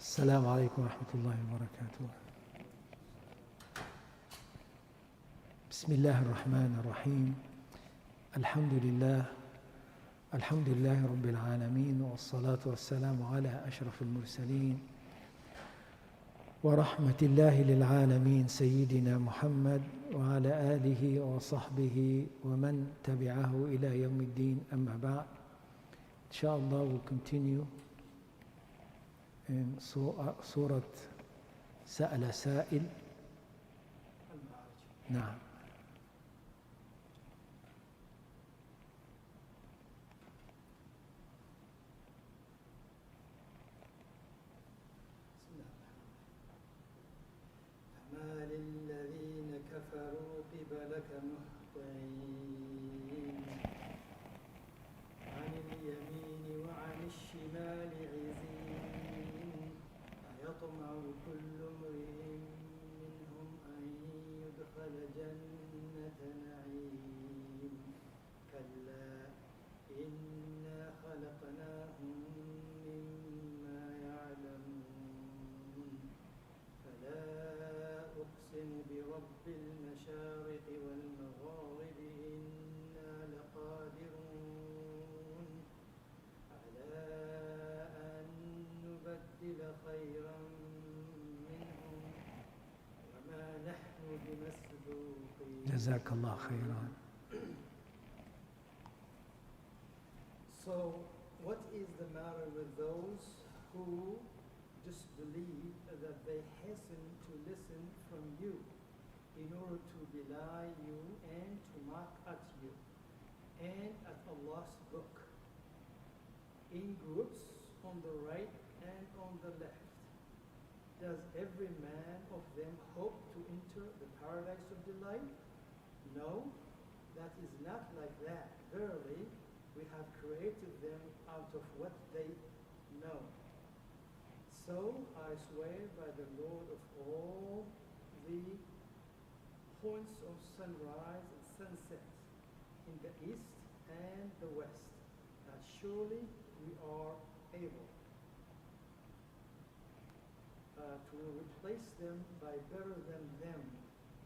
السلام عليكم ورحمة الله وبركاته. بسم الله الرحمن الرحيم. الحمد لله رب العالمين، والصلاة والسلام على أشرف المرسلين ورحمة الله للعالمين سيدنا محمد وعلى آله وصحبه ومن تبعه إلى يوم الدين. أما بعد, inshallah we'll continue in Surah Sa'ala Sa'il. نعم. فما للذين كفروا قبلك مهطعين عن اليمين وعن الشمال عزين أيطمع كل امرئ منهم أن يدخل جنة نعيم كلا إنا خلقناهم مما يعلمون فلا أقسم برب المشارق والمغارب إنا لقادرون على أن نبدل خيرا منهم وما نحن بمسبوقين. جزاك الله خيرا. So, what is the matter with those who disbelieve that they hasten to listen from you in order to belie you and to mock at you and at Allah's book in groups on the right and on the left? Does every man of them hope to enter the paradise of delight? No, that is not like that. Verily, we have created them out of what they know. So I swear by the Lord of all the points of sunrise and sunset in the east and the west, that surely we are able to replace them by better than them,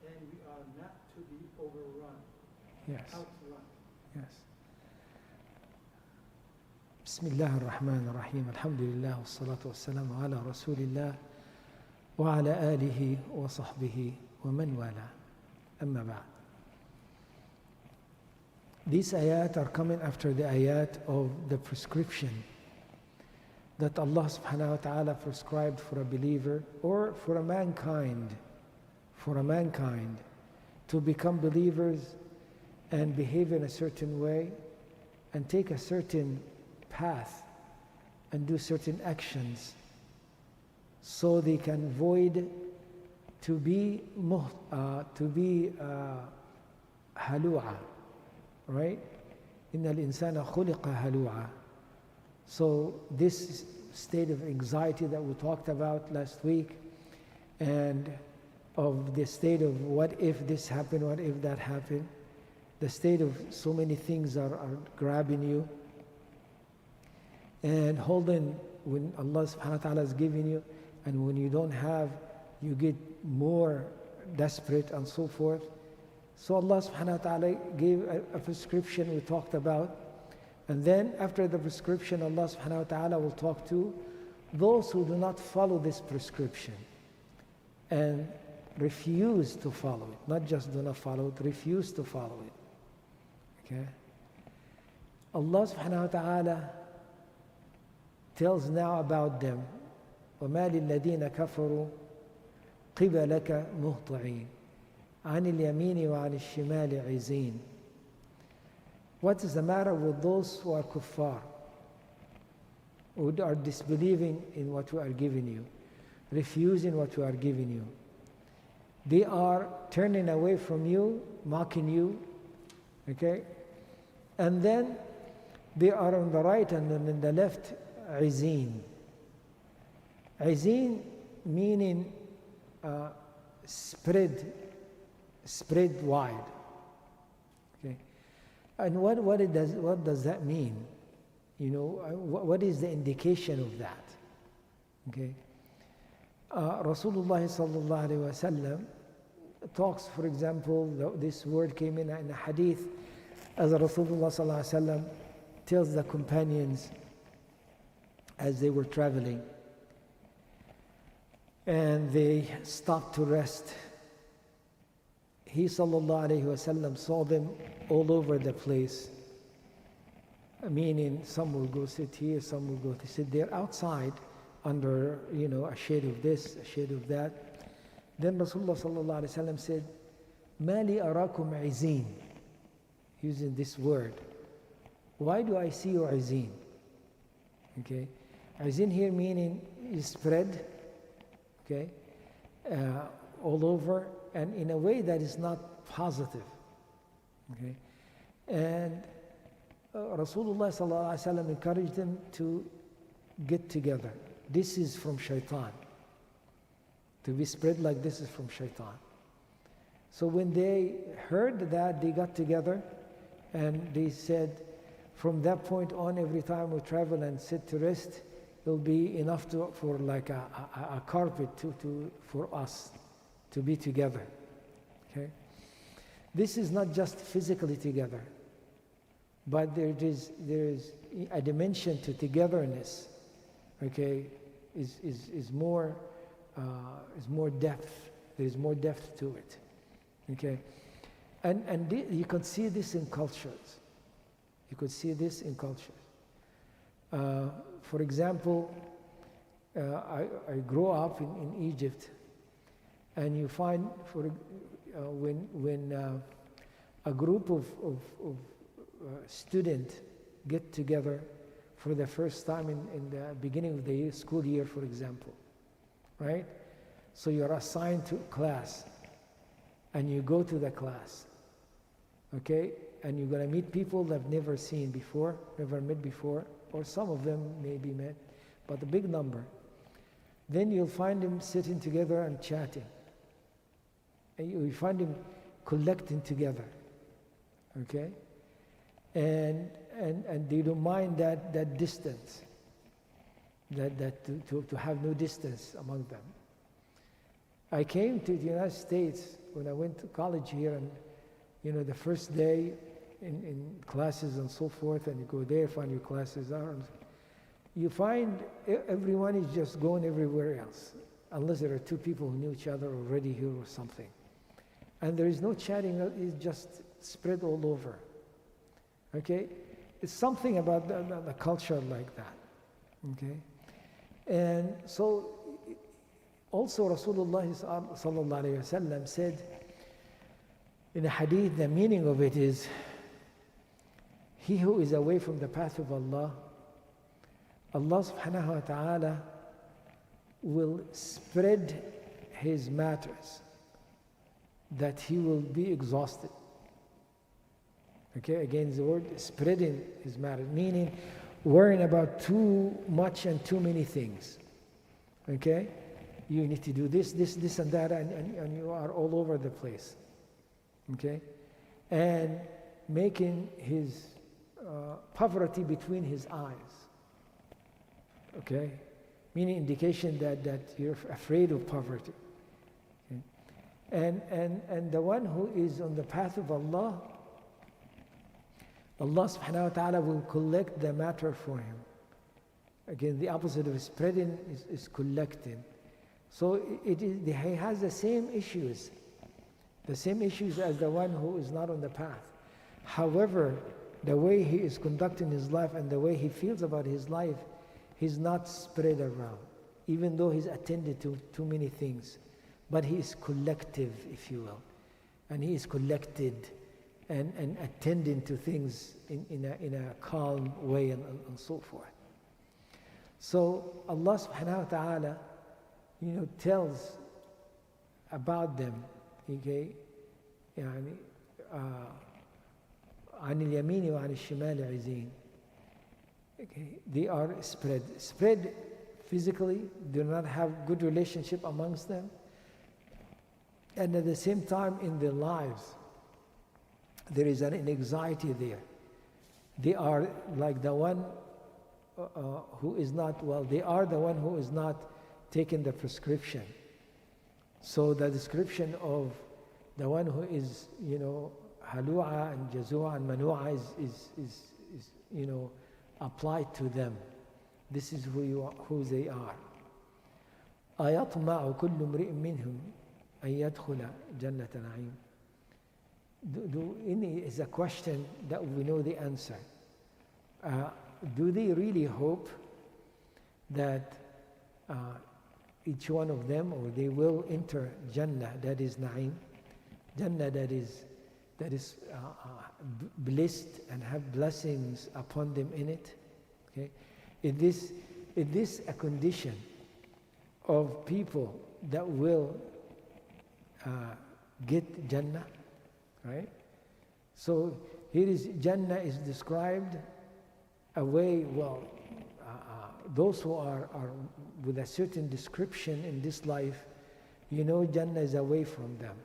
and we are not to be overrun, outrun. Yes. بسم الله الرحمن الرحيم. الحمد لله والصلاة والسلام على رسول الله وعلى آله وصحبه ومن والاه. أما بعد. These ayat are coming after the ayat of the prescription that Allah subhanahu wa ta'ala prescribed for a believer or for a mankind to become believers and behave in a certain way and take a certain path and do certain actions so they can avoid to be halu'a, right? إن الإنسان خلق هلوعا. So this state of anxiety that we talked about last week, and of the state of what if this happened, what if that happened, the state of so many things are grabbing you, and holding when Allah subhanahu wa ta'ala is giving you, and when you don't have, you get more desperate and so forth. So Allah subhanahu wa ta'ala gave a prescription we talked about, and then after the prescription Allah subhanahu wa ta'ala will talk to those who do not follow this prescription and refuse to follow it. Not just do not follow it, refuse to follow it. Okay? Allah subhanahu wa ta'ala tells now about them. وَمَا لِلَّذِينَ كَفَرُوا قِبَلَكَ مُهْطِعِينَ عَنِ الْيَمِينِ وَعَنِ الشِّمَالِ عِزِينَ. What is the matter with those who are kuffar, who are disbelieving in what we are giving you, refusing what we are giving you? They are turning away from you, mocking you, okay? And then they are on the right and on the left, عزين. عزين meaning spread wide. Okay, and what does that mean? You know, what is the indication of that? Okay, Rasulullah sallallahu alayhi wa sallam talks, for example, this word came in a hadith, as Rasulullah sallallahu alayhi wa sallam tells the companions as they were traveling and they stopped to rest. He sallallahu alayhi wa sallam saw them all over the place, meaning some will go sit here, some will go to sit there outside under, a shade of this, a shade of that. Then Rasulullah sallallahu alayhi wa sallam said, "Ma li arakum izin," using this word. Why do I see you izin? Okay, izin here meaning is spread, okay, all over, and in a way that is not positive. Okay, and Rasulullah sallallahu alayhi wa sallam encouraged them to get together. This is from shaitan. To be spread like this is from shaitan. So when they heard that, they got together and they said, from that point on, every time we travel and sit to rest, it'll be enough for like a carpet for us to be together. Okay? This is not just physically together, but there is a dimension to togetherness. Okay, is more depth. There is more depth to it. Okay, and you can see this in cultures. You could see this in cultures. For example, I grew up in Egypt, and you find when a group of students get together for the first time in the beginning of the school year, for example, right? So you're assigned to class, and you go to the class, okay? And you're going to meet people that have never seen before, never met before, or some of them may be met, but a big number. Then you'll find them sitting together and chatting. And you find them collecting together, okay? And they don't mind that distance, to have no distance among them. I came to the United States when I went to college here, and the first day in classes and so forth, and you go there, find your classes are, you find everyone is just going everywhere else, unless there are two people who knew each other already here or something. And there is no chatting, it's just spread all over. Okay? It's something about the culture like that. Okay? And so, also Rasulullah sallallahu alayhi wa sallam said in a hadith, the meaning of it is, he who is away from the path of Allah, Allah subhanahu wa ta'ala will spread his matters, that he will be exhausted. Okay, again the word spreading his matters, meaning worrying about too much and too many things. Okay, you need to do this and that, and you are all over the place. Okay, and making his poverty between his eyes. Okay, meaning indication that you're afraid of poverty. Okay? And the one who is on the path of Allah, Allah subhanahu wa ta'ala will collect the matter for him. Again, the opposite of spreading is collecting. So he has the same issues as the one who is not on the path. However, the way he is conducting his life and the way he feels about his life, he's not spread around, even though he's attended to too many things. But he is collective, if you will. And he is collected and attending to things in a calm way and so forth. So Allah subhanahu wa ta'ala, tells about them, okay? يعني عن اليمين وعن الشمال عزين. Okay, they are spread physically, do not have good relationship amongst them, and at the same time in their lives there is an anxiety there. They are like the one who is not, well, they are the one who is not taken the prescription. So the description of the one who is, halu'a and jazu'a and manu'a is applied to them. This is who they are. أَيَطْمَعُ كُلُّ امْرِئٍ مِّنْهُمْ أَن يَدْخُلَ جَنَّةَ نَعِيمٍ. Is a question that we know the answer. Do they really hope that each one of them, or they will enter Jannah, that is Na'im, Jannah that is blessed and have blessings upon them in it? Okay, is this a condition of people that will get Jannah, right? So here is Jannah is described a way, those who are with a certain description in this life, Jannah is away from them.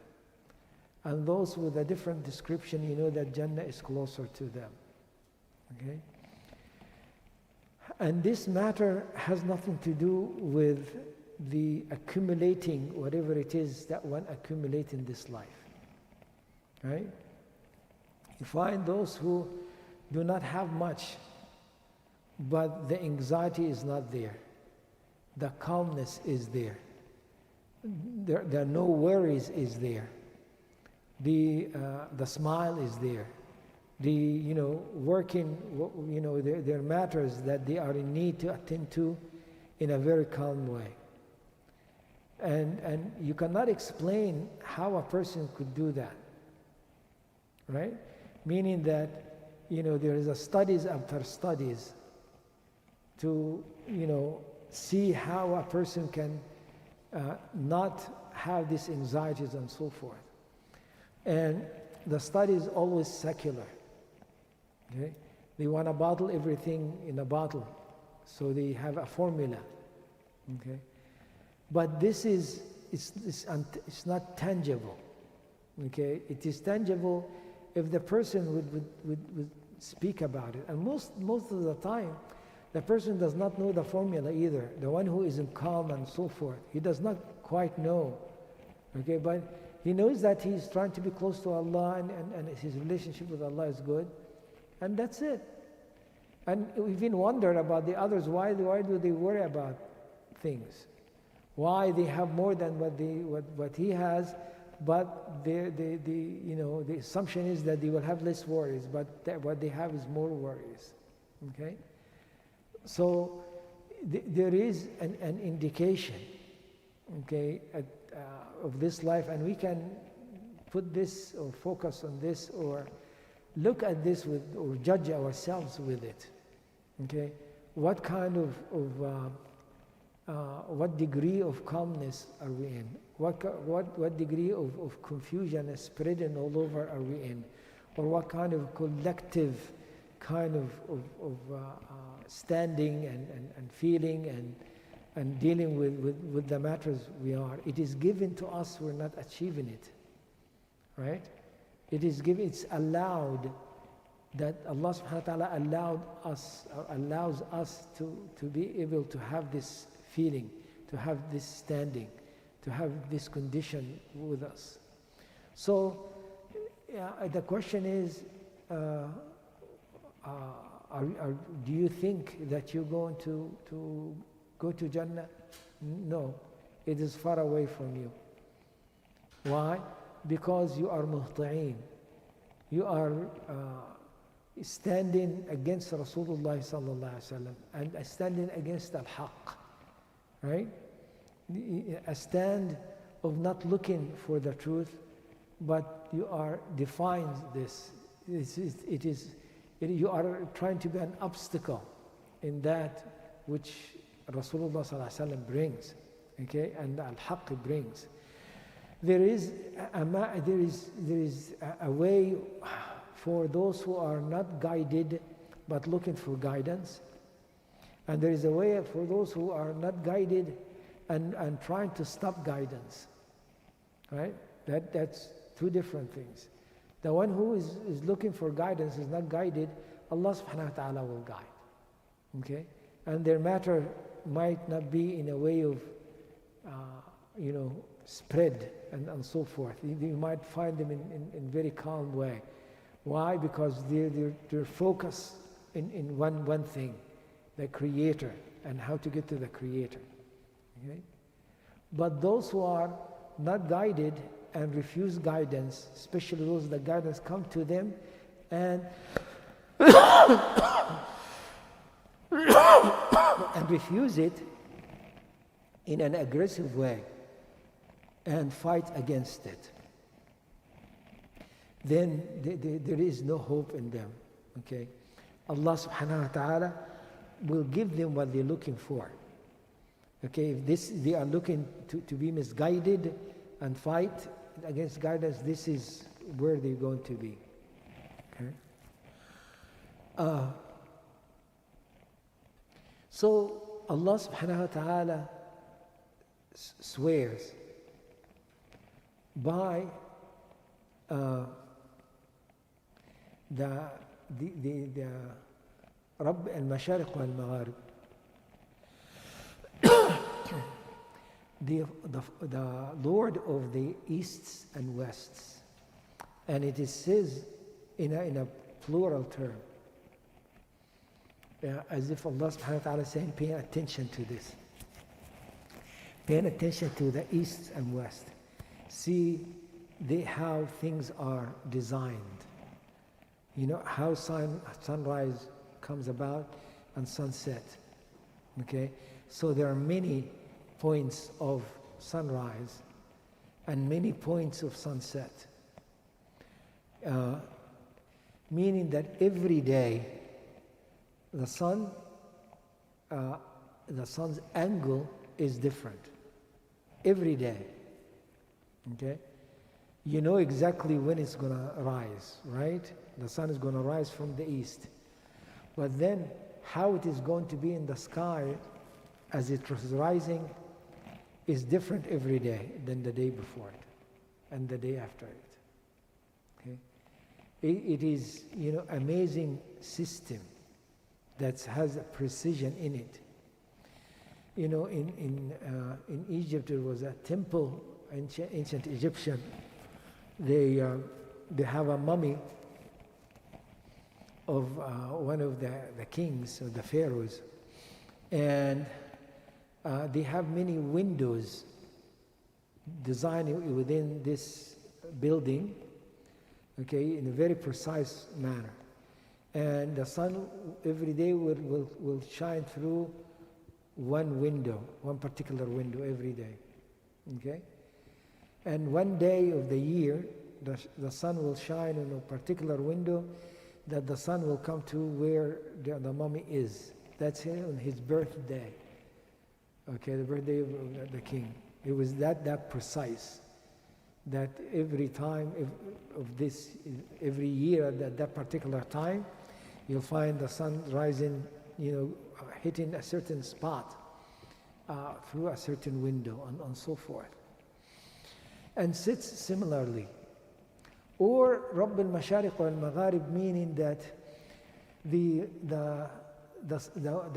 And those with a different description, that Jannah is closer to them. Okay? And this matter has nothing to do with the accumulating whatever it is that one accumulates in this life. Right? You find those who do not have much, but the anxiety is not there. The calmness is there. There are no worries is there. The smile is there. The working, there are matters that they are in need to attend to in a very calm way. And you cannot explain how a person could do that, right? Meaning that, there is a studies after studies to, see how a person can not have these anxieties and so forth. And the study is always secular. Okay? They want to bottle everything in a bottle, so they have a formula. Okay? But this it's not tangible. Okay? It is tangible if the person would speak about it. And most of the time, the person does not know the formula either. The one who is in calm and so forth, he does not quite know. Okay? But he knows that he's trying to be close to Allah and his relationship with Allah is good. And that's it. And we even wonder about the others. Why do they worry about things? Why they have more than what he has, but the assumption is that they will have less worries, but what they have is more worries. Okay? So there is an indication, okay, of this life, and we can put this or focus on this or look at this or judge ourselves with it. Okay, what kind of what degree of calmness are we in? What degree of confusion is spreading all over are we in? Or what kind of collective kind of standing and feeling and dealing with the matters we are. It is given to us, we're not achieving it. Right? It is given, it's allowed that Allah subhanahu wa ta'ala allows us to be able to have this feeling, to have this standing, to have this condition with us. So the question is, do you think that you're going to go to Jannah? No, it is far away from you. Why? Because you are muhti'een. You are standing against Rasulullah sallallahu alaihi wasallam and standing against al-haqq, right? A stand of not looking for the truth, but you are defines this. You are trying to be an obstacle in that which Rasulullah sallallahu alaihi wasallam brings, okay, and al-haqq brings. There is a way for those who are not guided but looking for guidance, and there is a way for those who are not guided and trying to stop guidance. Right? That's two different things. The one who is looking for guidance is not guided. Allah subhanahu wa ta'ala will guide. Okay? And their matter might not be in a way of spread and so forth. You might find them in very calm way. Why? Because they're focused in one thing, the Creator, and how to get to the Creator. Okay? But those who are not guided and refuse guidance, especially those that guidance come to them and and refuse it in an aggressive way and fight against it, then there is no hope in them. Okay? Allah subhanahu wa ta'ala will give them what they're looking for. Okay, if they are looking to be misguided and fight against guidance, this is where they're going to be. Okay? So Allah subhanahu wa ta'ala swears by the Rabb al-Mashariq wal-Magharib, the Lord of the Easts and Wests. And it is says in a plural term, as if Allah subhanahu wa ta'ala is saying, pay attention to this. Pay attention to the East and West. See how things are designed. You know, how sunrise comes about and sunset. Okay? So there are many points of sunrise and many points of sunset. Meaning that every day the sun's angle is different. Every day. Okay? You know exactly when it's going to rise, right? The sun is going to rise from the east. But then how it is going to be in the sky as it was rising is different every day than the day before it and the day after it. Okay? It is, amazing system that has a precision in it. You know, in Egypt there was a temple, ancient Egyptian. They have a mummy of one of the kings or the pharaohs, and they have many windows designed within this building, okay, in a very precise manner. And the sun every day will shine through one window, one particular window every day, okay? And one day of the year, the sun will shine in a particular window that the sun will come to where the mummy is. That's on his birthday, okay, the birthday of the king. It was that precise, that every time every year at that particular time, you'll find the sun rising, hitting a certain spot through a certain window and so forth. And sits similarly. Or Rabb al-Mashariq wal-Magharib, meaning that the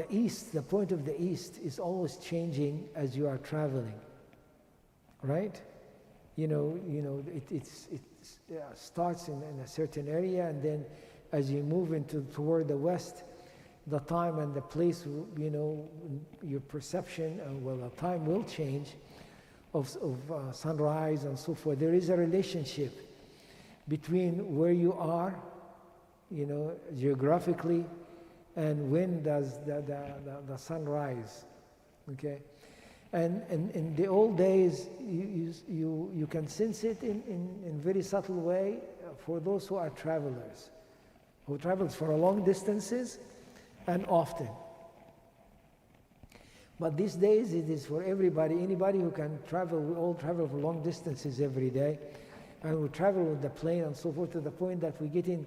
east, the point of the east is always changing as you are traveling, right? It starts in a certain area, and then as you move toward the west, the time and the place, your perception and the time will change of sunrise and so forth. There is a relationship between where you are, geographically, and when does the sun rise, okay? And in the old days, you can sense it in very subtle way for those who are travelers, who travels for long distances and often. But these days it is for everybody, anybody who can travel. We all travel for long distances every day, and we travel with the plane and so forth, to the point that we're getting,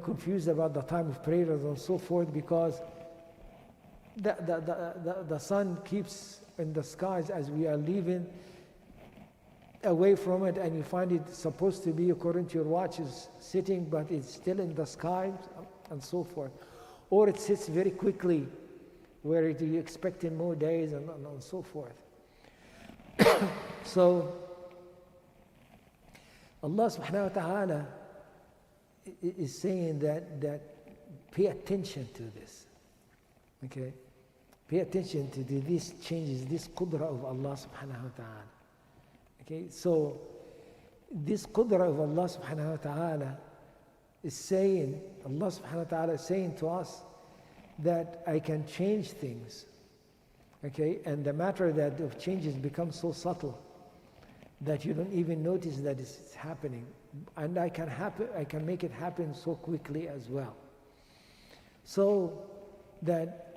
confused about the time of prayers and so forth, because the sun keeps in the skies as we are leaving away from it, and you find it supposed to be, according to your watch, is sitting, but it's still in the sky and so forth. Or it sits very quickly, where you're expecting more days and so forth. So Allah subhanahu wa ta'ala is saying that pay attention to this. Okay? Pay attention to these changes, this qudra of Allah subhanahu wa ta'ala. Okay? So this qudra of Allah subhanahu wa ta'ala is saying, Allah subhanahu wa ta'ala is saying to us that I can change things. Okay? And the matter that of changes becomes so subtle that you don't even notice that it's happening. And I can make it happen so quickly as well. So that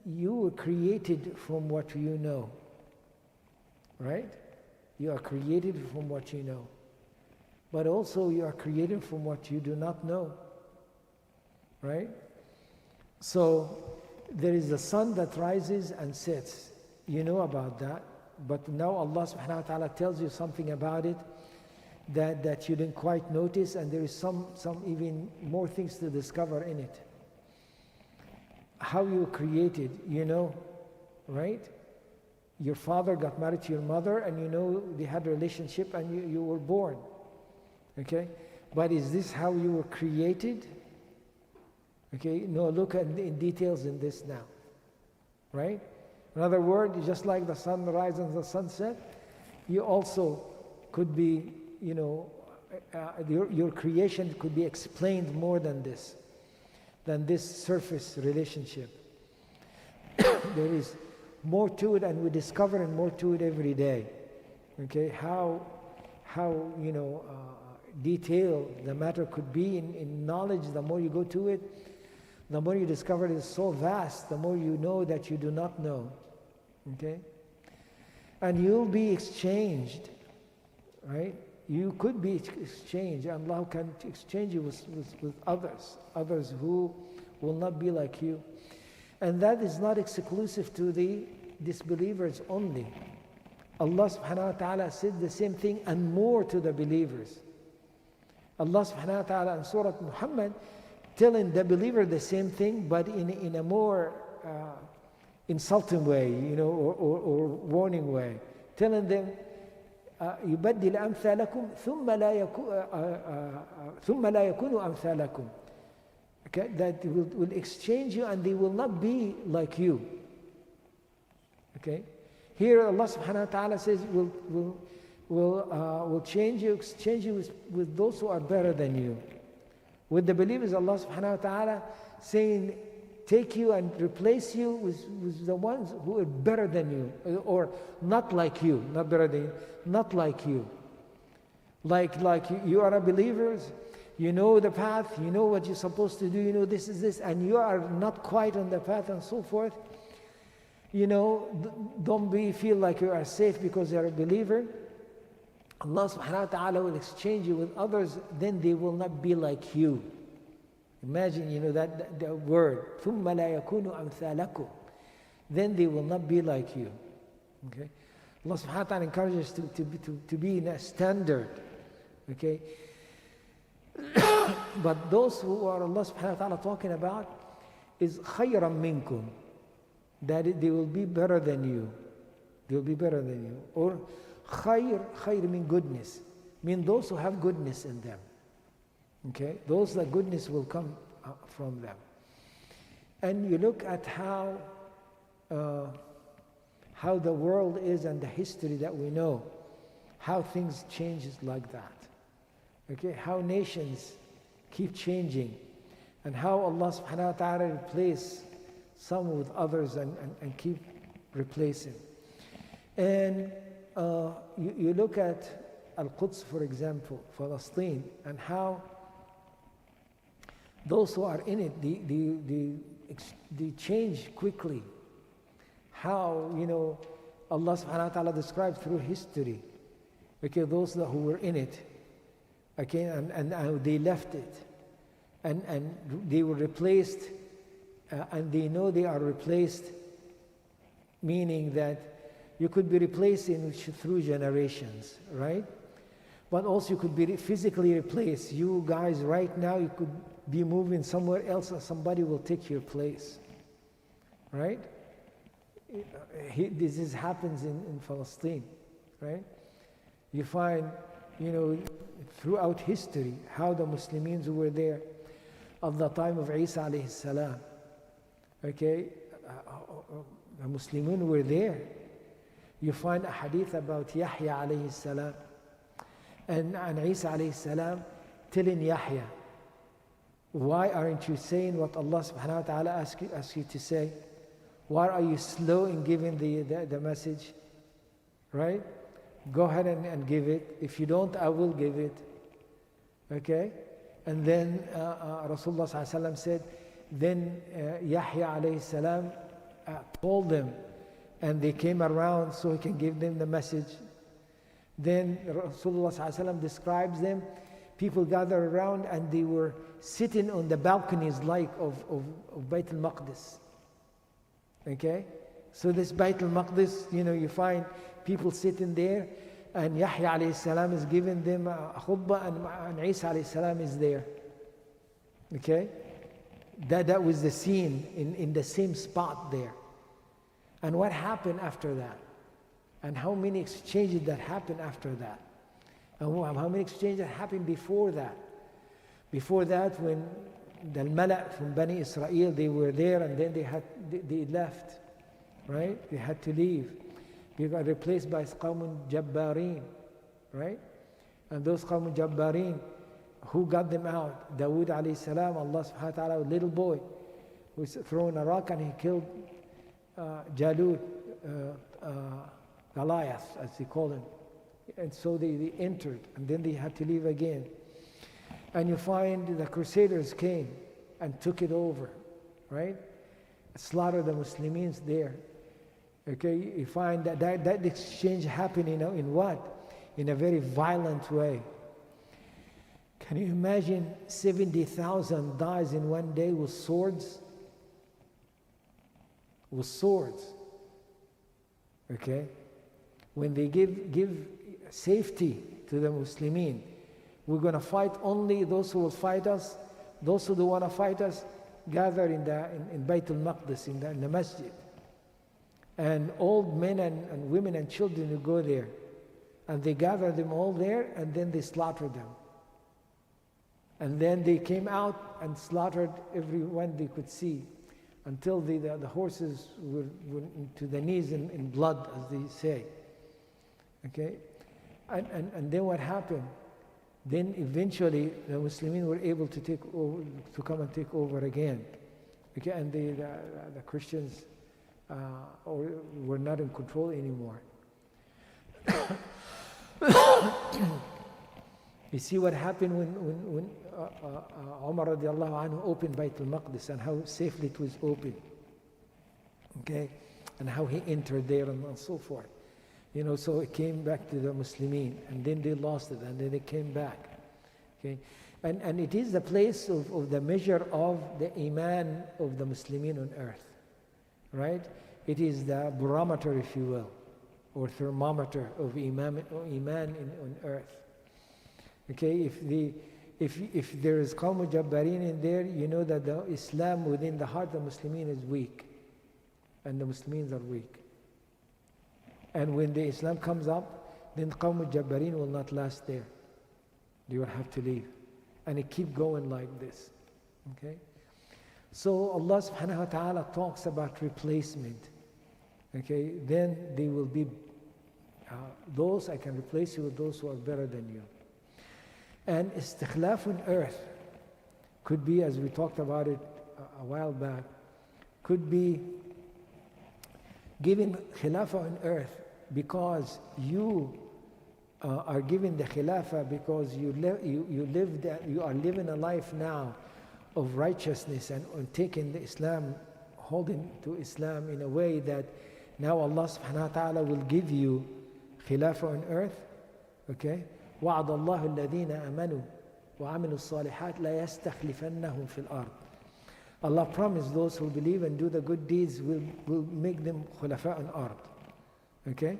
you were created from what you know. Right? You are created from what you know. But also you are created from what you do not know. Right? So there is the sun that rises and sets. You know about that. But now Allah subhanahu wa ta'ala tells you something about it that you didn't quite notice, and there is some even more things to discover in it. How you were created, you know, right? Your father got married to your mother, and you know they had a relationship, and you were born. Okay? But is this how you were created? Okay? No, look at in details in this now. Right? In other words, just like the sunrise and the sunset, you also could be, you know, your creation could be explained more than this surface relationship. There is more to it, and we discover more to it every day. Okay, how you know detailed the matter could be in knowledge. The more you go to it, the more you discover it is so vast. The more you know that you do not know. Okay, and you'll be exchanged, right? You could be exchanged. Allah can exchange you with others who will not be like you. And that is not exclusive to the disbelievers only. Allah subhanahu wa ta'ala said the same thing and more to the believers. Allah subhanahu wa ta'ala in Surah Muhammad telling the believer the same thing, but in a more insulting way, you know, or warning way, telling them, يبدل أمثالكم ثم لا يكونوا أمثالكم. Okay, that will exchange you and they will not be like you. Okay, here Allah subhanahu wa ta'ala says will change you, exchange you with those who are better than you. With the believers, Allah subhanahu wa ta'ala saying, take you and replace you with the ones who are better than you, or not like you, not better than you, not like you. Like you are a believers, you know the path, you know what you're supposed to do, you know this is this, and you are not quite on the path and so forth. You know, don't feel like you are safe because you're a believer. Allah subhanahu wa ta'ala will exchange you with others, then they will not be like you. Imagine, you know, that the word, ثُمَّ لَا يَكُونُ أَمْثَالَكُمْ. Then they will not be like you. Okay? Allah subhanahu wa ta'ala encourages us to be in a standard. Okay? But those who are Allah subhanahu wa ta'ala talking about is خَيْرًا مِنْكُمْ. That they will be better than you. They will be better than you. Or khayr mean goodness. Mean those who have goodness in them. Okay, those that goodness will come from them. And you look at how the world is and the history that we know, how things change like that. Okay, how nations keep changing, and how Allah subhanahu wa ta'ala replace some with others and keep replacing. And you look at Al-Quds, for example, Palestine, and how those who are in it, they change quickly. How, you know, Allah subhanahu wa ta'ala describes through history, okay, those who were in it, okay, and how they left it, and they were replaced, and they know they are replaced, meaning that you could be replaced through generations, right? But also you could be physically replaced. You guys right now, you could be moving somewhere else and somebody will take your place, right? this happens in Palestine, right? You find, throughout history, how the Muslims were there at the time of Isa alayhi salam. Okay, the Muslims were there. You find a hadith about Yahya alayhi salam and Isa alayhi salam telling Yahya, why aren't you saying what Allah subhanahu wa ta'ala asks you to say? Why are you slow in giving the message? Right? Go ahead and give it. If you don't, I will give it. Okay? And then Rasulullah sallallahu alaihi wasallam said, then Yahya alayhi salam told them, and they came around so he can give them the message. Then Rasulullah sallallahu alaihi wasallam describes them. People gathered around and they were sitting on the balconies like of Bayt al-Maqdis. Okay? So this Bayt al-Maqdis, you find people sitting there, and Yahya alayhi salam is giving them a khutbah, and Isa alayhi salam is there. Okay? That was the scene in the same spot there. And what happened after that? And how many exchanges that happened after that? And how many exchanges that happened before that? Before that, when the Mala' from Bani Israel, they were there, and then they left, right? They had to leave. They got replaced by Qawmun Jabbareen, right? And those Qawmun Jabbareen, who got them out? Dawood alayhi salam, Allah subhanahu wa ta'ala, a little boy, was throwing a rock and he killed Jalut, Goliath, as they call him. And so they entered, and then they had to leave again. And you find the Crusaders came and took it over, right? Slaughtered the Muslims there. Okay, you find that exchange happening in what? In a very violent way. Can you imagine 70,000 dies in one day with swords? With swords. Okay? When they give safety to the Muslimin, we're going to fight only those who will fight us. Those who don't want to fight us, gather in Bayt al-Maqdis, in the masjid. And old men and women and children will go there. And they gather them all there, and then they slaughter them. And then they came out and slaughtered everyone they could see, until the horses were to the knees in blood, as they say. Okay? And then what happened? Then eventually the Muslims were able to come and take over again. Okay? And the Christians were not in control anymore. You see what happened when Umar radiallahu anhu opened Bayt al-Maqdis, and how safely it was opened. Okay? And how he entered there and so forth. So it came back to the Muslimin, and then they lost it, and then they came back. Okay? And it is the place of the measure of the Iman of the Muslimin on earth. Right? It is the barometer, if you will, or thermometer of Iman on earth. Okay? If there is Qawm Jabbareen in there, you know that the Islam within the heart of the Muslimin is weak, and the Muslims are weak. And when the Islam comes up, then Qawm Jabbareen will not last there. They will have to leave. And it keep going like this. Okay? So Allah subhanahu wa ta'ala talks about replacement. Okay? Then they will be those, I can replace you with those who are better than you. And istikhlaf on earth could be, as we talked about it a while back, could be giving khilafah on earth because you are given the khilafah because you are living a life now of righteousness and taking the Islam, holding to Islam in a way that now Allah subhanahu wa ta'ala will give you khilafah on earth. Okay? وعد الله الذين آمنوا وعملوا الصالحات لا يستخلفنهم في الأرض. Allah promised those who believe and do the good deeds will make them khulafa on earth. Okay?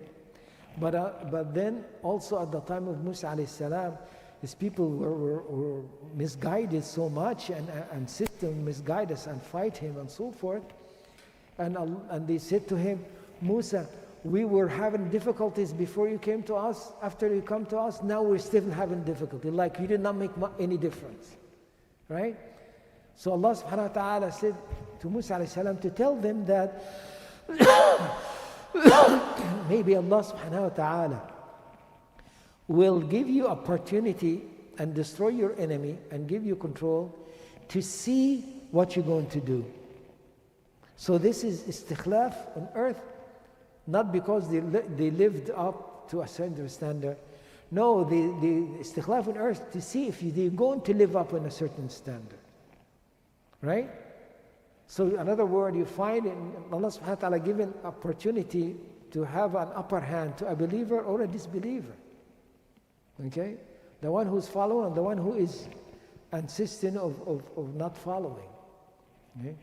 But then also at the time of Musa alayhi salam, his people were misguided so much, and system misguide us and fight him and so forth. And they said to him, Musa, we were having difficulties before you came to us. After you come to us, now we're still having difficulty. Like you did not make any difference. Right? So Allah subhanahu wa ta'ala said to Musa alayhi salam to tell them that maybe Allah subhanahu wa ta'ala will give you opportunity and destroy your enemy and give you control to see what you're going to do. So this is istikhlaf on earth, not because they lived up to a certain standard. No, the istikhlaf on earth to see if they're going to live up on a certain standard. Right? So another word you find in Allah subhanahu wa ta'ala giving opportunity to have an upper hand to a believer or a disbeliever. Okay? The one who's following and the one who is insisting of not following. Okay?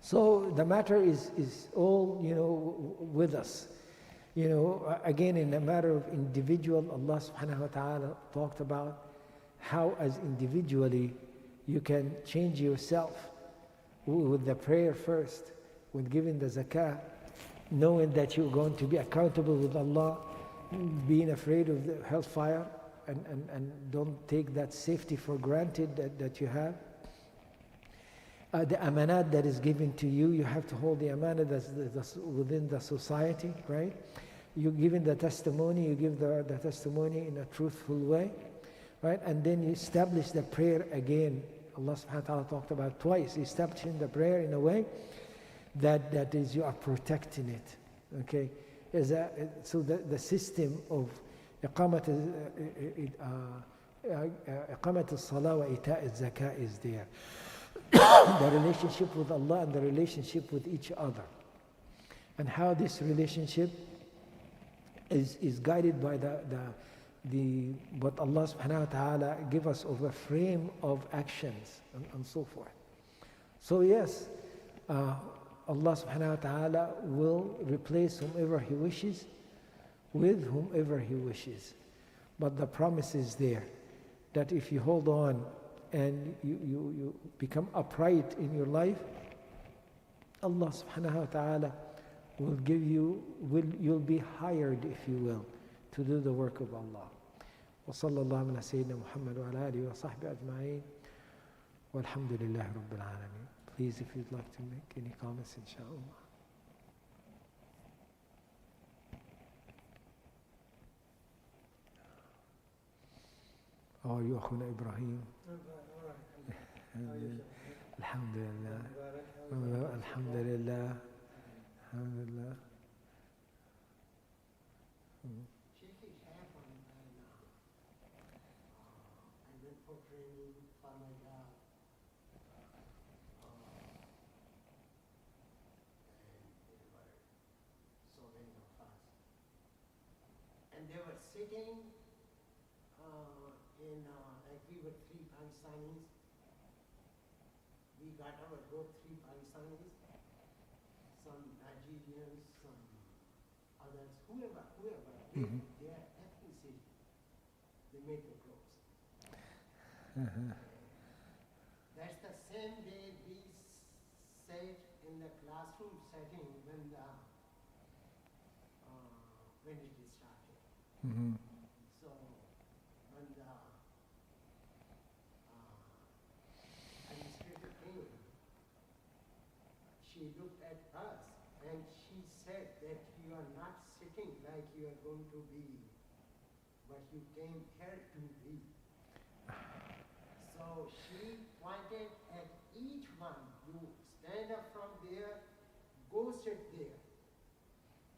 So the matter is all, with us. Again, in the matter of individual, Allah subhanahu wa ta'ala talked about how as individually you can change yourself with the prayer first, with giving the zakah, knowing that you're going to be accountable with Allah, being afraid of the hellfire, and don't take that safety for granted that you have. The amanat that is given to you, you have to hold the amanat that's within the society, right? You're giving the testimony, you give the testimony in a truthful way, right? And then you establish the prayer again. Allah subhanahu wa ta'ala talked about twice, establishing the prayer in a way that is you are protecting it, okay? So the system of iqamat al-salah wa ita' al-zakah is there. The relationship with Allah and the relationship with each other. And how this relationship is guided by what Allah subhanahu wa ta'ala give us of a frame of actions and so forth. So yes, Allah subhanahu wa ta'ala will replace whomever He wishes with whomever He wishes. But the promise is there that if you hold on and you become upright in your life, Allah subhanahu wa ta'ala will give you, you'll be hired, if you will, to do the work of Allah. وصلى الله على سيدنا محمد وعلى آله وصحبه أجمعين والحمد لله رب العالمين. Please, if you'd like to make any comments, inshallah. How are you, أخونا إبراهيم? الحمد لله. الحمد لله. الحمد لله. Sheikh, it happened when I went for training for my job. And there were so many of us. And they were sitting like we were three Pakistanis. We got our group, three Pakistanis, some Nigerians, some others, whoever, Mhm. they are ethnicity. They make the groups. That's the same day we sat in the classroom setting when it started. Mhm. So when the administrator came, she looked at us and she said that you are not sitting like you are going to be, but you came here to be. So she pointed at each one. You stand up from there, go sit there.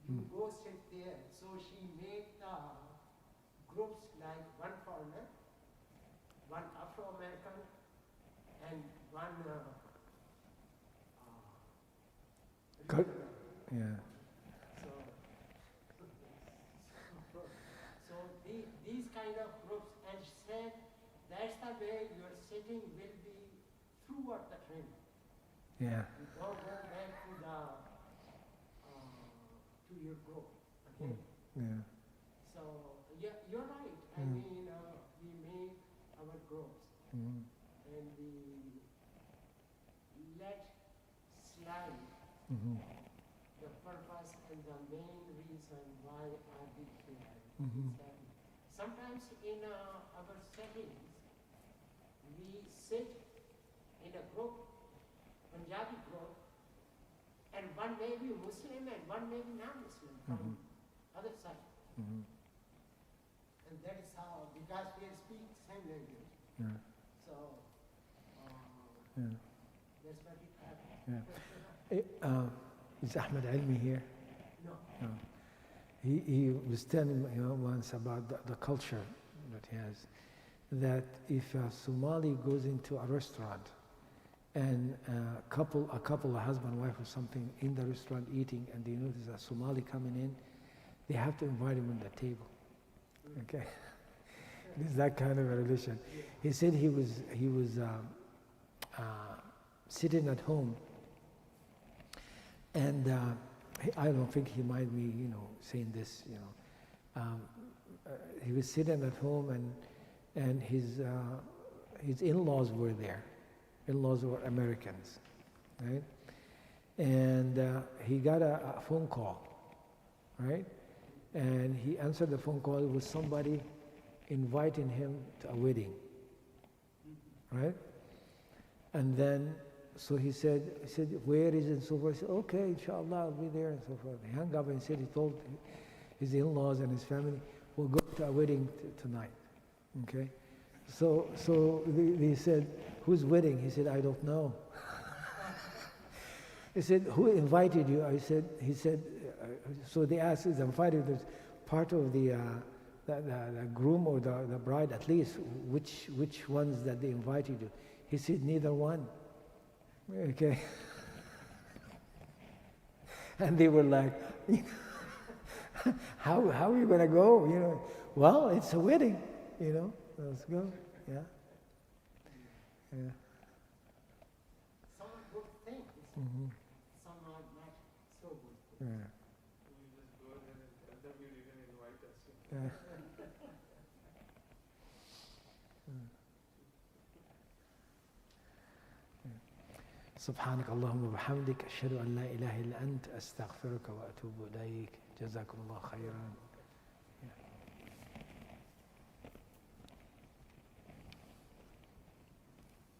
You go sit there. So she made the groups like one foreigner, one Afro-American, and one Good. regional. Yeah. So these kind of groups, and said that's the way your sitting will be throughout the training. Yeah. You don't go back to your group. Okay. Yeah. So yeah, you're right. I Mm. mean, we make our groups Mhm. and we let slide Mhm. the son, why are we here? Mhm. Sometimes in our settings, we sit in a group, Punjabi group, and one may be Muslim and one may be non-Muslim from other side. Mhm. And that is how, because we speak same language. Yeah. So, Yeah. that's what it happens. Is Ahmed Ilmi here? No. No. He was telling me once about the culture that he has, that if a Somali goes into a restaurant and a couple, a husband, wife or something in the restaurant eating, and they notice a Somali coming in, they have to invite him on the table. Okay, it's that kind of a relation. He said he was sitting at home, and I don't think he might be saying this. He was sitting at home, and his in-laws were there. In-laws were Americans, right? And he got a phone call, right? And he answered the phone call with somebody inviting him to a wedding, right? And then, so he said, where is it, and so forth. He said, okay, inshallah, I'll be there, and so forth. He hung up and said he told his in-laws and his family, we'll go to a wedding tonight, okay? So they said, whose wedding? He said, I don't know. He said, who invited you? He said, so they asked, is invited as part of the groom or the bride, at least, which ones that they invited you? He said, neither one. Okay. And they were like, how are you going to go? Well, it's a wedding, let's go. Yeah. Yeah. Some are good things, Mm-hmm. some are not so good. Yeah. We just go there and tell them you didn't invite us. Yeah. سبحانك اللهم وبحمدك أشهد أن لا إله إلا أنت أستغفرك وأتوب إليك جزاكم الله خيرا